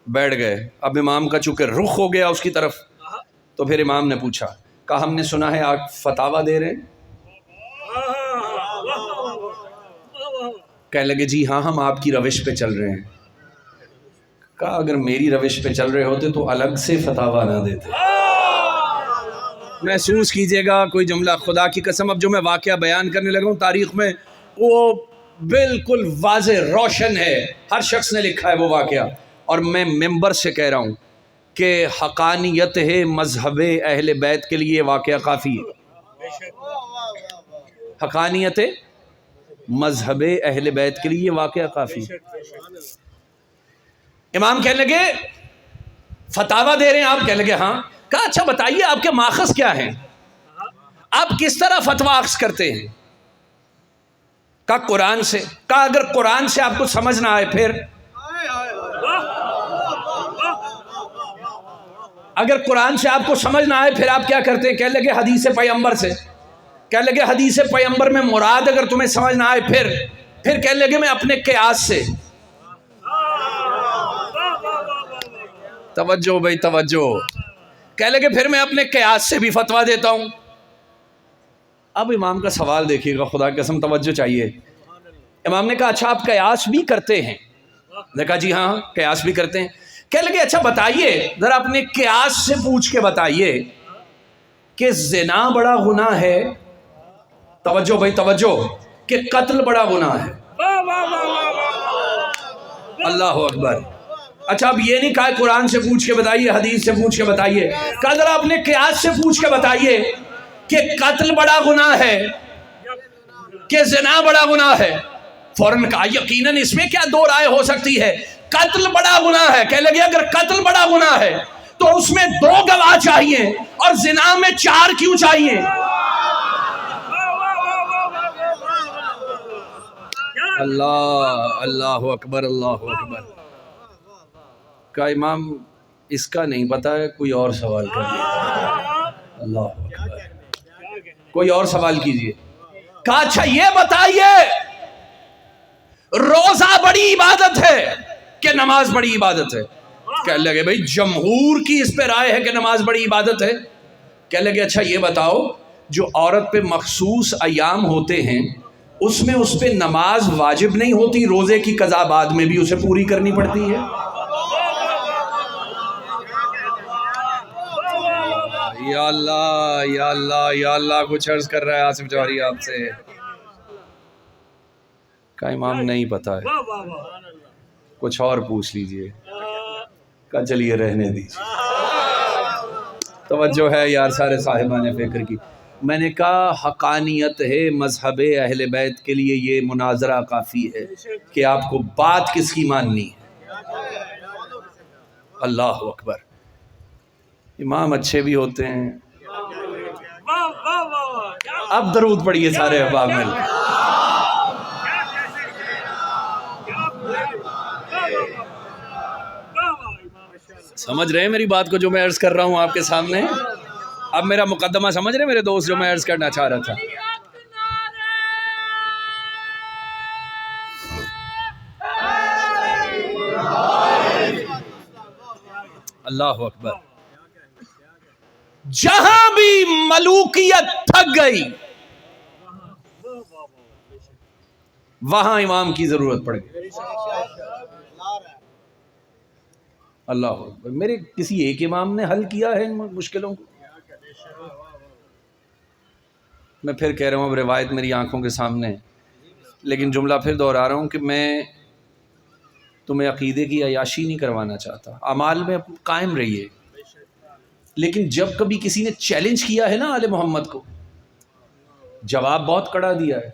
A: بیٹھ گئے. اب امام کا چونکہ رخ ہو گیا اس کی طرف تو پھر امام نے پوچھا، کہا ہم نے سنا ہے آپ فتاویٰ دے رہے ہیں. کہنے لگے جی ہاں ہم آپ کی روش پہ چل رہے ہیں. کہا اگر میری روش پہ چل رہے ہوتے تو الگ سے فتاویٰ نہ دیتے. محسوس کیجئے گا کوئی جملہ، خدا کی قسم اب جو میں واقعہ بیان کرنے لگا ہوں تاریخ میں وہ بالکل واضح روشن ہے، ہر شخص نے لکھا ہے وہ واقعہ. اور میں ممبر سے کہہ رہا ہوں کہ حقانیت ہے مذہب اہل بیت کے لیے واقعہ کافی ہے. حقانیت مذہب اہل بیت کے لیے واقعہ کافی ہے. امام کہنے لگے فتاویٰ دے رہے ہیں آپ؟ کہنے لگے ہاں. کہا اچھا بتائیے آپ کے ماخذ کیا ہیں، آپ کس طرح فتویٰ اخذ کرتے ہیں؟ کہا قرآن سے. کہا اگر قرآن سے آپ کو سمجھ نہ آئے پھر؟ اگر قرآن سے آپ کو سمجھ نہ آئے پھر آپ کیا کرتے ہیں؟ کہنے لگے حدیث پیغمبر سے. کہنے لگے حدیث پیغمبر میں مراد اگر تمہیں سمجھ نہ آئے پھر کہنے لگے میں اپنے قیاس سے. توجہ بھائی توجہ. کہنے لگے پھر میں اپنے قیاس سے بھی فتویٰ دیتا ہوں. اب امام کا سوال دیکھیے گا، خدا کی قسم توجہ چاہیے. امام نے کہا اچھا آپ قیاس بھی کرتے ہیں؟ نے کہا جی ہاں قیاس بھی کرتے ہیں. کہنے لگے اچھا بتائیے ذرا اپنے قیاس سے پوچھ کے بتائیے کہ زنا بڑا گناہ ہے، توجہ بھائی توجہ، کہ قتل بڑا گناہ ہے؟ اللہ اکبر۔ اچھا اب یہ نہیں کہا قرآن سے پوچھ کے بتائیے، حدیث سے پوچھ کے بتائیے، کہا ذرا اپنے قیاس سے پوچھ کے بتائیے کہ قتل بڑا گناہ ہے کہ زنا بڑا گناہ ہے؟ فوراً کہا یقیناً اس میں کیا دو رائے ہو سکتی ہے، قتل بڑا گناہ ہے۔ کہنے لگے اگر قتل بڑا گناہ ہے تو اس میں 2 گواہ چاہیے اور زنا میں 4 کیوں چاہیے؟ اللہ اکبر، اللہ اکبر۔ کا امام اس کا نہیں پتا ہے، کوئی اور سوال کر لیجیے۔ اللہ اکبر، کوئی اور سوال کیجیے۔ کہا اچھا یہ بتائیے روزہ بڑی عبادت ہے کہ نماز بڑی عبادت ہے؟ کہنے لگے بھائی جمہور کی اس پہ رائے ہے کہ نماز بڑی عبادت ہے۔ کہنے لگے اچھا یہ بتاؤ جو عورت پہ مخصوص ایام ہوتے ہیں اس میں اس پہ نماز واجب نہیں ہوتی، روزے کی قضا بعد میں بھی اسے پوری کرنی پڑتی ہے؟ یا اللہ یا اللہ یا اللہ، کچھ عرض کر رہا ہے آصف جوہری آپ سے۔ کا امام نہیں پتا ہے، کچھ اور پوچھ لیجئے۔ کا چلیے رہنے دیجیے، توجہ ہے یار سارے صاحبان فکر کی۔ میں نے کہا حقانیت ہے مذہب اہل بیت کے لیے یہ مناظرہ کافی ہے کہ آپ کو بات کس کی ماننی ہے۔ اللہ اکبر۔ امام اچھے بھی ہوتے ہیں۔ اب درود پڑھیے سارے احباب مل کے۔ سمجھ رہے ہیں میری بات کو جو میں عرض کر رہا ہوں آپ کے سامنے؟ اب میرا مقدمہ سمجھ رہے ہیں میرے دوست جو میں عرض کرنا چاہ رہا تھا؟ اللہ اکبر۔ جہاں بھی ملوکیت تھک گئی وہاں امام کی ضرورت پڑ گئی۔ اللہ اکبر۔ میرے کسی ایک امام نے حل کیا ہے ان مشکلوں کو؟ میں پھر کہہ رہا ہوں اب روایت میری آنکھوں کے سامنے ہے، لیکن جملہ پھر دہرا رہا ہوں کہ میں تمہیں عقیدے کی عیاشی نہیں کروانا چاہتا، اعمال میں قائم رہیے، لیکن جب کبھی کسی نے چیلنج کیا ہے نا آل محمد کو، جواب بہت کڑا دیا ہے۔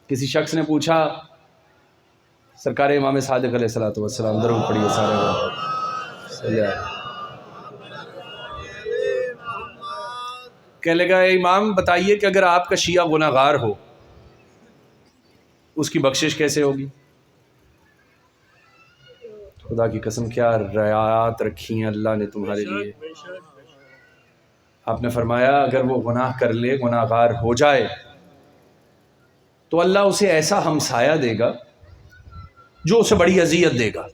A: کسی شخص نے پوچھا سرکار امام صادق علیہ الصلوۃ والسلام، درود پڑھیے سارے، کہنے لگا اے امام بتائیے کہ اگر آپ کا شیعہ گناہ گار ہو اس کی بخشش کیسے ہوگی؟ خدا کی قسم کیا رعایات رکھی ہیں اللہ نے تمہارے لیے۔ آپ نے فرمایا اگر وہ گناہ کر لے، گناہ گار ہو جائے، تو اللہ اسے ایسا ہمسایہ دے گا جو اسے بڑی اذیت دے گا،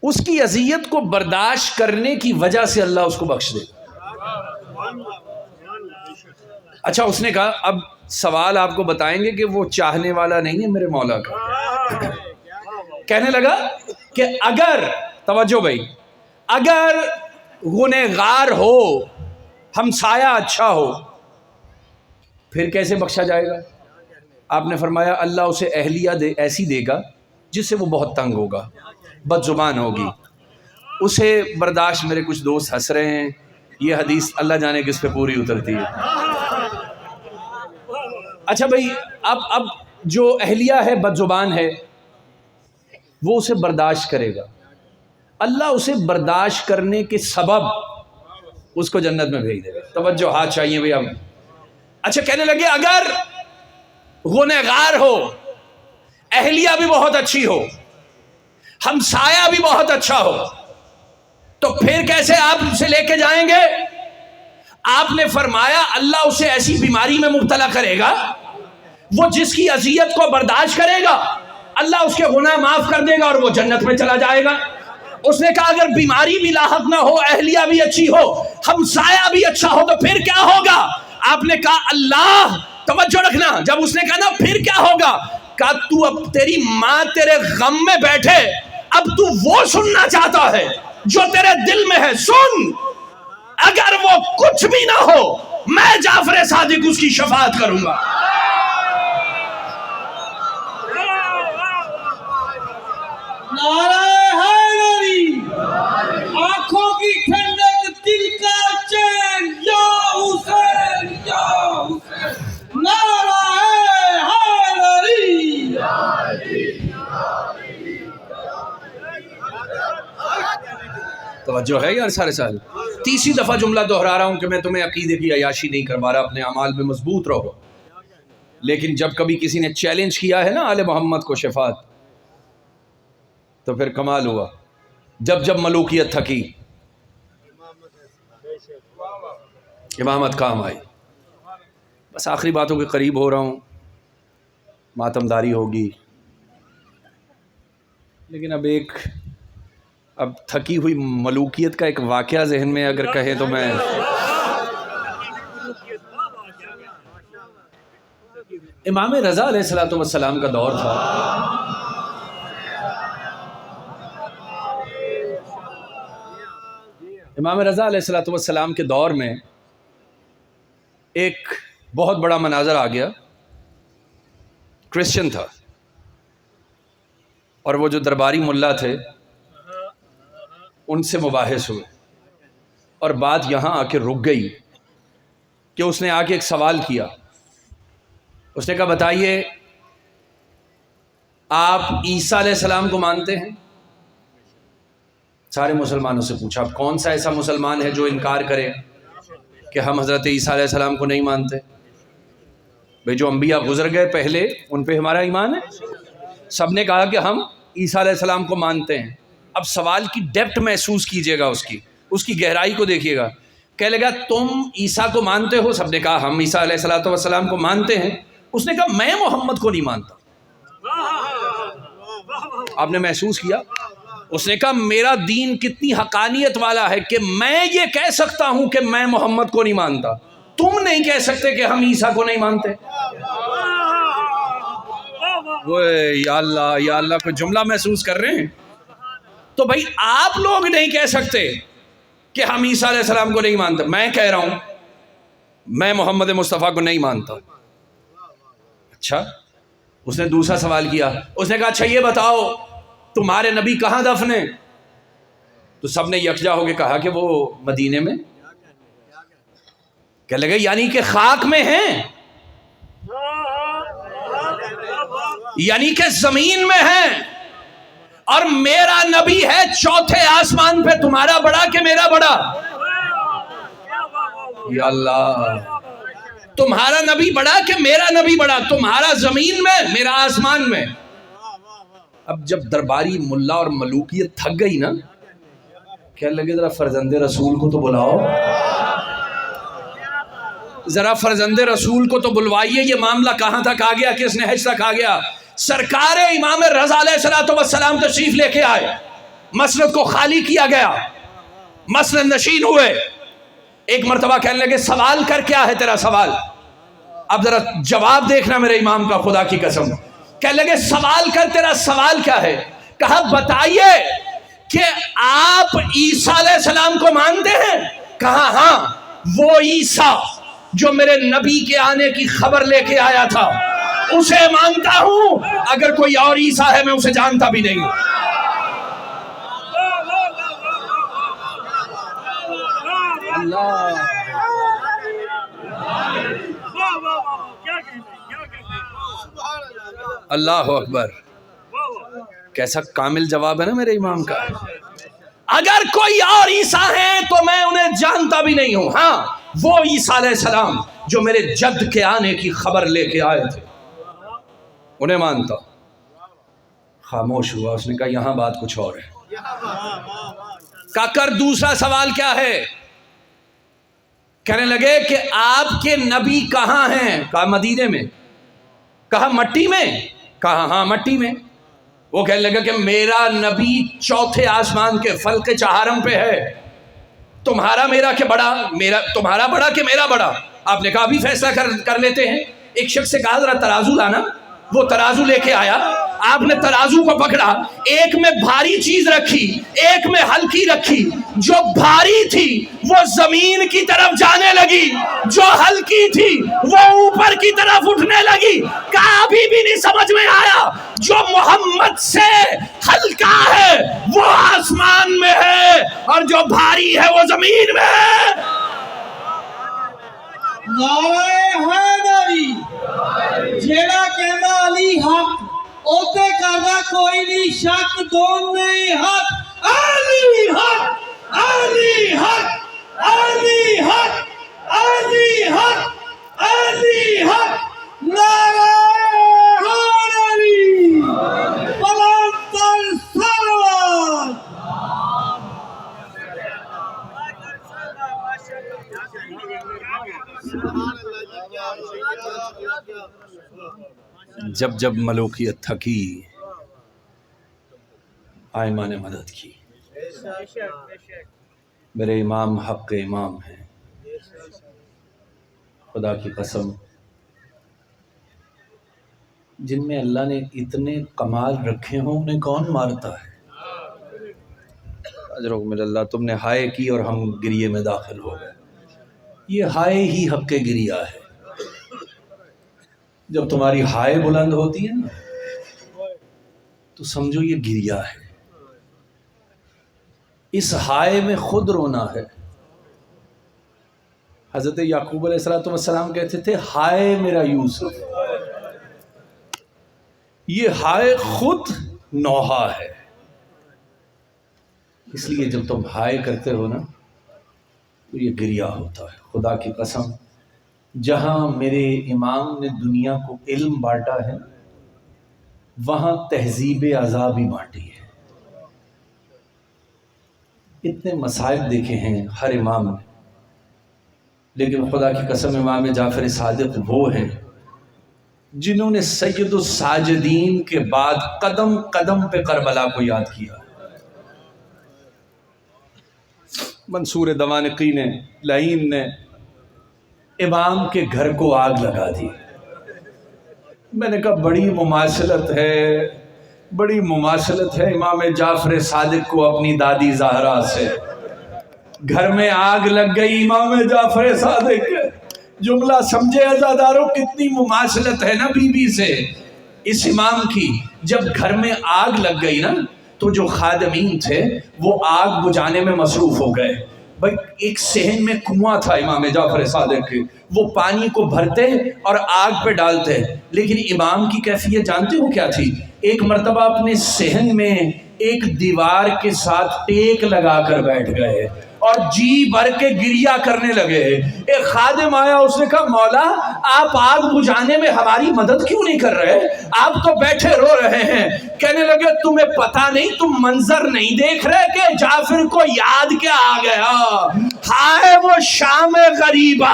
A: اس کی اذیت کو برداشت کرنے کی وجہ سے اللہ اس کو بخش دے گا۔ اچھا اس نے کہا اب سوال آپ کو بتائیں گے کہ وہ چاہنے والا نہیں ہے میرے مولا کا۔ کہنے لگا کہ اگر، توجہ بھائی، اگر گنہگار ہو، ہمسایہ اچھا ہو، پھر کیسے بخشا جائے گا؟ آپ نے فرمایا اللہ اسے اہلیہ ایسی دے گا جس سے وہ بہت تنگ ہوگا، بد زبان ہوگی، اسے برداشت۔ میرے کچھ دوست ہنس رہے ہیں، یہ حدیث اللہ جانے کس پہ پوری اترتی ہے۔ اچھا بھائی اب جو اہلیہ ہے، بد زبان ہے، وہ اسے برداشت کرے گا، اللہ اسے برداشت کرنے کے سبب اس کو جنت میں بھیج دے گا۔ توجہ ہاتھ چاہیے بھائی اب۔ اچھا کہنے لگے اگر گنہگار ہو، اہلیہ بھی بہت اچھی ہو، ہمسایہ بھی بہت اچھا ہو، تو پھر کیسے آپ اسے لے کے جائیں گے؟ آپ نے فرمایا اللہ اسے ایسی بیماری میں مبتلا کرے گا، وہ جس کی اذیت کو برداشت کرے گا اللہ اس کے گناہ معاف کر دے گا اور وہ جنت میں چلا جائے گا۔ اس نے کہا اگر بیماری بھی لاحق نہ ہو، اہلیہ بھی اچھی ہو، ہمسایہ بھی اچھا ہو، تو پھر کیا ہوگا؟ آپ نے کہا اللہ، توجہ رکھنا، جب اس نے کہا نا پھر کیا ہوگا، کہا تو اب تیری ماں تیرے غم میں بیٹھے، اب تو وہ سننا چاہتا ہے جو تیرے دل میں ہے، سن اگر وہ کچھ بھی نہ ہو میں جعفر صادق اس کی شفاعت کروں گا.
B: نعرہ حیدری، آنکھوں کی ٹھنڈک، دل کا چین، یا حسین یا حسین. نعرہ حیدری.
A: توجہ ہے یار سارے سال. تیسری دفعہ جملہ دہرا رہا ہوں کہ میں تمہیں عقیدے کی عیاشی نہیں کروا رہا، اپنے اعمال میں مضبوط رہو. لیکن جب کبھی کسی نے چیلنج کیا ہے نا آل محمد کو شفاعت، تو پھر کمال ہوا. جب ملوکیت تھکی امامت کام آئی. بس آخری باتوں کے قریب ہو رہا ہوں، ماتمداری ہوگی، لیکن اب تھکی ہوئی ملوکیت کا ایک واقعہ ذہن میں اگر کہے تو میں امام رضا علیہ السلام کا دور تھا. امام رضا علیہ السلام کے دور میں ایک بہت بڑا مناظر آ گیا. کرسچن تھا اور وہ جو درباری ملا تھے ان سے مباحث ہوئے، اور بات یہاں آ کے رک گئی کہ اس نے آ کے ایک سوال کیا. اس نے کہا بتائیے آپ عیسیٰ علیہ السلام کو مانتے ہیں؟ سارے مسلمانوں سے پوچھا اب کون سا ایسا مسلمان ہے جو انکار کرے کہ ہم حضرت عیسیٰ علیہ السلام کو نہیں مانتے؟ بھئی جو انبیاء گزر گئے پہلے ان پہ ہمارا ایمان ہے. سب نے کہا کہ ہم عیسیٰ علیہ السلام کو مانتے ہیں. اب سوال کی ڈیپتھ محسوس کیجئے گا، اس کی گہرائی کو دیکھیے گا. کہنے لگا تم عیسیٰ کو مانتے ہو؟ سب نے کہا ہم عیسیٰ علیہ السلام کو مانتے ہیں. اس نے کہا میں محمد کو نہیں مانتا. آپ نے محسوس کیا؟ اس نے کہا میرا دین کتنی حقانیت والا ہے کہ میں یہ کہہ سکتا ہوں کہ میں محمد کو نہیں مانتا، تم نہیں کہہ سکتے کہ ہم عیسیٰ کو نہیں مانتے. یا اللہ کوئی جملہ محسوس کر رہے ہیں؟ تو بھائی آپ لوگ نہیں کہہ سکتے کہ ہم عیسیٰ علیہ السلام کو نہیں مانتے، میں کہہ رہا ہوں میں محمد مصطفیٰ کو نہیں مانتا. اچھا. اس نے دوسرا سوال کیا. اس نے کہا اچھا یہ بتاؤ تمہارے نبی کہاں دفن ہیں؟ تو سب نے یکجا ہو کے کہا کہ وہ مدینے میں. کہنے لگے یعنی کہ خاک میں ہیں، یعنی کہ زمین میں ہیں، اور میرا نبی ہے چوتھے آسمان پہ، تمہارا بڑا کہ میرا بڑا؟ یا اللہ، تمہارا نبی بڑا کہ میرا نبی بڑا؟ تمہارا زمین میں، میرا آسمان میں. اب جب درباری ملا اور ملوکیت تھک گئی نا، کہنے لگے ذرا فرزند رسول کو تو بلاؤ، ذرا فرزند رسول کو تو بلوائیے. یہ معاملہ کہاں تک آ گیا، کس نہج تک آ گیا؟ سرکار امام رضا علیہ السلام تشریف لے کے آئے، مسجد کو خالی کیا گیا، مسجد نشین ہوئے. ایک مرتبہ کہنے لگے سوال کر، کیا ہے تیرا سوال؟ اب ذرا جواب دیکھنا میرے امام کا، خدا کی قسم. کہنے لگے سوال کر، تیرا سوال کیا ہے؟ کہا بتائیے کہ آپ عیسیٰ علیہ السلام کو مانتے ہیں؟ کہا ہاں، وہ عیسیٰ جو میرے نبی کے آنے کی خبر لے کے آیا تھا اسے مانتا ہوں، اگر کوئی اور عیسیٰ ہے میں اسے جانتا بھی نہیں. اللہ اللہ اکبر. کیسا کامل جواب ہے نا میرے امام کا. اگر کوئی اور عیسیٰ ہے تو میں انہیں جانتا بھی نہیں ہوں، ہاں وہ عیسیٰ علیہ السلام جو میرے جد کے آنے کی خبر لے کے آئے تھے انہیں مانتا. خاموش ہوا. اس نے کہا یہاں بات کچھ اور ہے. کہا کر دوسرا سوال کیا ہے؟ کہنے لگے کہ آپ کے نبی کہاں ہیں؟ کہا مدینے میں. کہا مٹی میں؟ کہا ہاں مٹی میں. وہ کہنے لگا کہ میرا نبی چوتھے آسمان کے فلق چہارم پہ ہے، تمہارا میرا کہ بڑا؟ تمہارا بڑا کہ میرا بڑا؟ آپ نے کہا ابھی فیصلہ کر لیتے ہیں. ایک شخص سے کہا ذرا ترازو لانا. وہ ترازو لے کے آیا. آپ نے ترازو کو پکڑا، ایک میں بھاری چیز رکھی، ایک میں ہلکی رکھی، جو بھاری تھی وہ زمین کی طرف جانے لگی، جو ہلکی تھی وہ اوپر کی طرف اٹھنے لگی۔ کبھی بھی نہیں سمجھ میں آیا، جو محمد سے ہلکا ہے وہ آسمان میں ہے اور جو بھاری ہے وہ زمین میں ہے۔
B: نعرہ حیدری، جیڑا کہنا علی حق اوتے کردا کوئی نہیں شک، دونے حق، علی حق، علی حق، علی حق، علی حق، علی حق، نعرہ حیدری، بلند تر سلوات۔
A: جب جب ملوکیت تھکی آئمہ نے مدد کی۔ میرے امام حق امام ہیں، خدا کی قسم جن میں اللہ نے اتنے کمال رکھے ہوں انہیں کون مارتا ہے؟ اجرکم اللہ، تم نے ہائے کی اور ہم گریے میں داخل ہو گئے۔ یہ ہائے ہی حق گریہ ہے۔ جب تمہاری ہائے بلند ہوتی ہے نا تو سمجھو یہ گریہ ہے۔ اس ہائے میں خود رونا ہے۔ حضرت یعقوب علیہ السلام کہتے تھے ہائے میرا یوسف، یہ ہائے خود نوحہ ہے۔ اس لیے جب تم ہائے کرتے ہو نا تو یہ گریہ ہوتا ہے۔ خدا کی قسم جہاں میرے امام نے دنیا کو علم بانٹا ہے وہاں تہذیب اعضاء بھی بانٹی ہے۔ اتنے مصائب دیکھے ہیں ہر امام نے، لیکن خدا کی قسم امام جعفر صادق وہ ہیں جنہوں نے سید الساجدین کے بعد قدم قدم پہ کربلا کو یاد کیا۔ منصور دوانقی نے، لعین نے امام کے گھر کو آگ لگا دی۔ میں نے کہا بڑی مماثلت ہے، بڑی مماثلت ہے امام جعفر صادق کو اپنی دادی زہرا سے۔ گھر میں آگ لگ گئی امام جعفر صادق، جملہ سمجھے عزاداروں کتنی مماثلت ہے نا بی بی سے اس امام کی۔ جب گھر میں آگ لگ گئی نا تو جو خادمین تھے وہ آگ بجھانے میں مصروف ہو گئے۔ بھائی ایک صحن میں کنواں تھا امام جعفر صادق کے، وہ پانی کو بھرتے اور آگ پہ ڈالتے، لیکن امام کی کیفیت جانتے ہو کیا تھی؟ ایک مرتبہ اپنے صحن میں ایک دیوار کے ساتھ ٹیک لگا کر بیٹھ گئے اور جی بھر کے گریہ کرنے لگے۔ ایک خادم آیا، اس نے کہا مولا آپ آگ بجھانے میں ہماری مدد کیوں نہیں کر رہے؟ آپ تو بیٹھے رو رہے ہیں۔ کہنے لگے تمہیں پتہ نہیں، تم منظر نہیں دیکھ رہے کہ جعفر کو یاد کیا آ گیا؟ ہائے وہ شام غریبہ،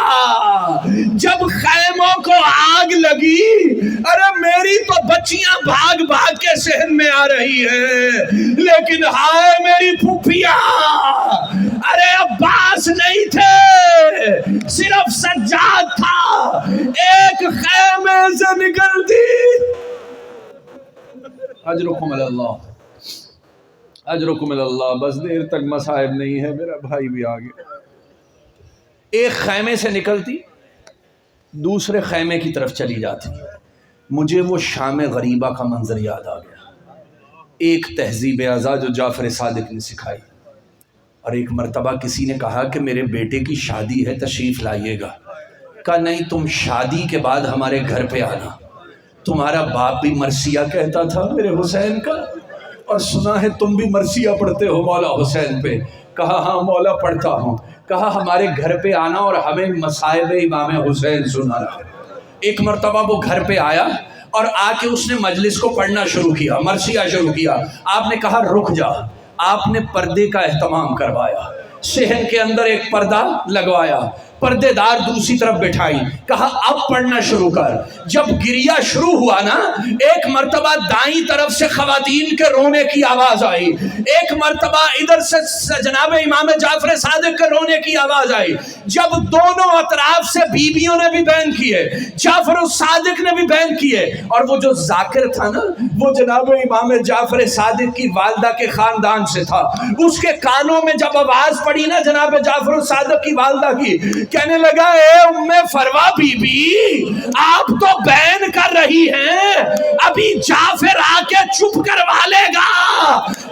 A: جب خیموں کو آگ لگی، ارے میری تو بچیاں بھاگ بھاگ کے صحن میں آ رہی ہیں، لیکن ہائے میری پھوپھیاں، ارے عباس نہیں تھے، صرف سجاد تھا، ایک خیمے سے نکلتی۔ اجرکم اللہ، اجرکم اللہ۔ بس دیر تک مصائب نہیں ہے، میرا بھائی بھی آ گیا۔ ایک خیمے سے نکلتی دوسرے خیمے کی طرف چلی جاتی۔ مجھے وہ شام غریبہ کا منظر یاد آ گیا، ایک تہذیب اعضاء جو جعفر صادق نے سکھائی۔ اور ایک مرتبہ کسی نے کہا کہ میرے بیٹے کی شادی ہے، تشریف لائیے گا۔ کہا نہیں، تم شادی کے بعد ہمارے گھر پہ آنا، تمہارا باپ بھی مرثیہ کہتا تھا میرے حسین کا، اور سنا ہے تم بھی مرثیہ پڑھتے ہو مولا حسین پہ۔ کہا ہاں مولا پڑھتا ہوں۔ کہا ہمارے گھر پہ آنا اور ہمیں مصائب امام حسین سنانا۔ ایک مرتبہ وہ گھر پہ آیا اور آ کے اس نے مجلس کو پڑھنا شروع کیا، مرثیہ شروع کیا۔ آپ نے کہا رک جا، آپ نے پردے کا اہتمام کروایا، صحن کے اندر ایک پردہ لگوایا، پردے دار دوسری طرف بٹھائی، کہا اب پڑھنا شروع کر۔ جب گریہ شروع ہوا نا، ایک مرتبہ دائیں طرف سے خواتین کے رونے کی آواز آئی، ایک مرتبہ ادھر سے جناب امام جعفر صادق کے رونے کی آواز آئی۔ جب دونوں اطراف سے بیویوں نے بھی بیان کیے، جعفر الصادق نے بھی بیان کیے، اور وہ جو ذاکر تھا نا، وہ جناب امام جعفر صادق کی والدہ کے خاندان سے تھا، اس کے کانوں میں جب آواز پڑی نا جناب جعفر الصادق کی والدہ کی، کہنے لگا اے ام فروا بی بی، آپ تو بیان کر رہی ہیں، ابھی جعفر آ کے چپ کروا لے گا،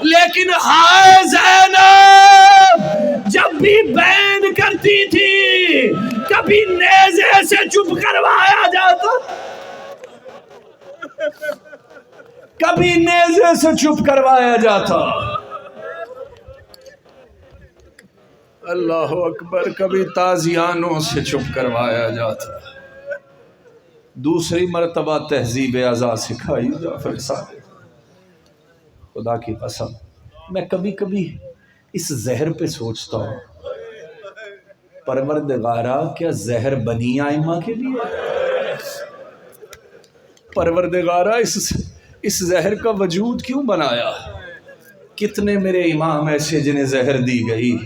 A: لیکن ہائے زینب جب بھی بیان کرتی تھی کبھی نیزے سے چپ کروایا جاتا، کبھی نیزے سے چپ کروایا جاتا، اللہ اکبر، کبھی تازیانوں سے چپ کروایا جاتا۔ دوسری مرتبہ تہذیب اعضاء سکھائی جعفر صادق۔ خدا کی قسم میں کبھی کبھی اس زہر پہ سوچتا ہوں، پروردگارہ کیا زہر بنی آئمہ کے لیے؟ پروردگارہ اس زہر کا وجود کیوں بنایا؟ کتنے میرے امام ایسے جنہیں زہر دی گئی،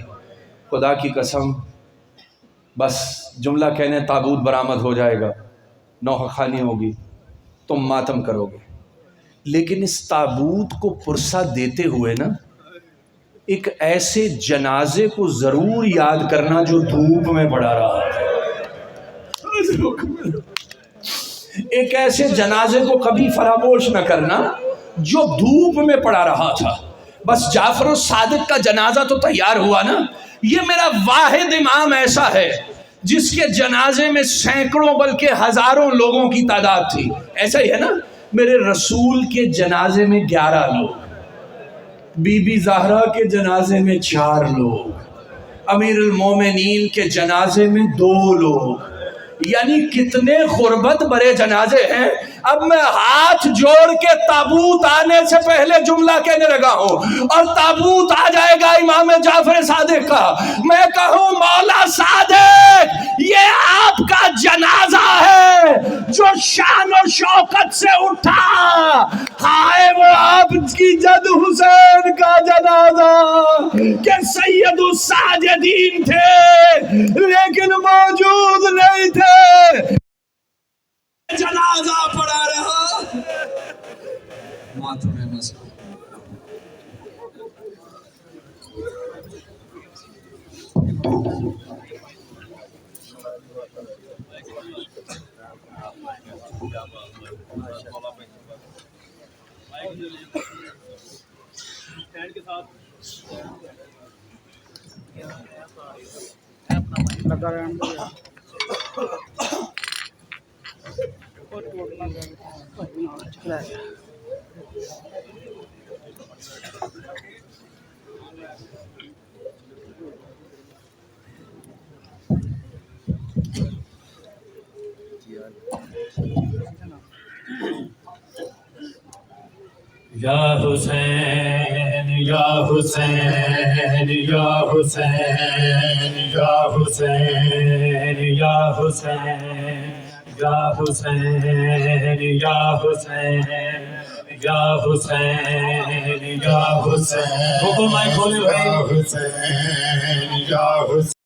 A: خدا کی قسم بس جملہ کہنے تابوت برآمد ہو جائے گا، نوحہ خوانی ہوگی، تم ماتم کرو گے، لیکن اس تابوت کو پرسہ دیتے ہوئے نا ایک ایسے جنازے کو ضرور یاد کرنا جو دھوپ میں پڑا رہا ہے۔ ایک ایسے جنازے کو کبھی فراموش نہ کرنا جو دھوپ میں پڑا رہا تھا۔ بس جعفر الصادق کا جنازہ تو تیار ہوا نا، یہ میرا واحد امام ایسا ہے جس کے جنازے میں سینکڑوں بلکہ ہزاروں لوگوں کی تعداد تھی۔ ایسا ہی ہے نا، میرے رسول کے جنازے میں 11 لوگ، بی بی زہرا کے جنازے میں 4 لوگ، امیر المومنین کے جنازے میں 2 لوگ، یعنی کتنے غربت بھرے جنازے ہیں۔ اب میں ہاتھ جوڑ کے تابوت آنے سے پہلے جملہ کہنے لگا ہوں، اور تابوت آ جائے گا امام جعفر صادق کا، میں کہوں مولا صادق یہ آپ کا جنازہ ہے جو شان و شوکت سے اٹھا، ہائے وہ آپ کی جد حسین کا جنازہ کہ سید الساجدین تھے لیکن موجود نہیں تھے، جنازہ پڑا رہا ماتم مسئلہ۔
C: یا حسین یا حسین یا حسین یا حسین یا حسین یا حسین یا حسین یا حسین یا حسین، مائک کھولے بھائی، یا حسین یا حسین۔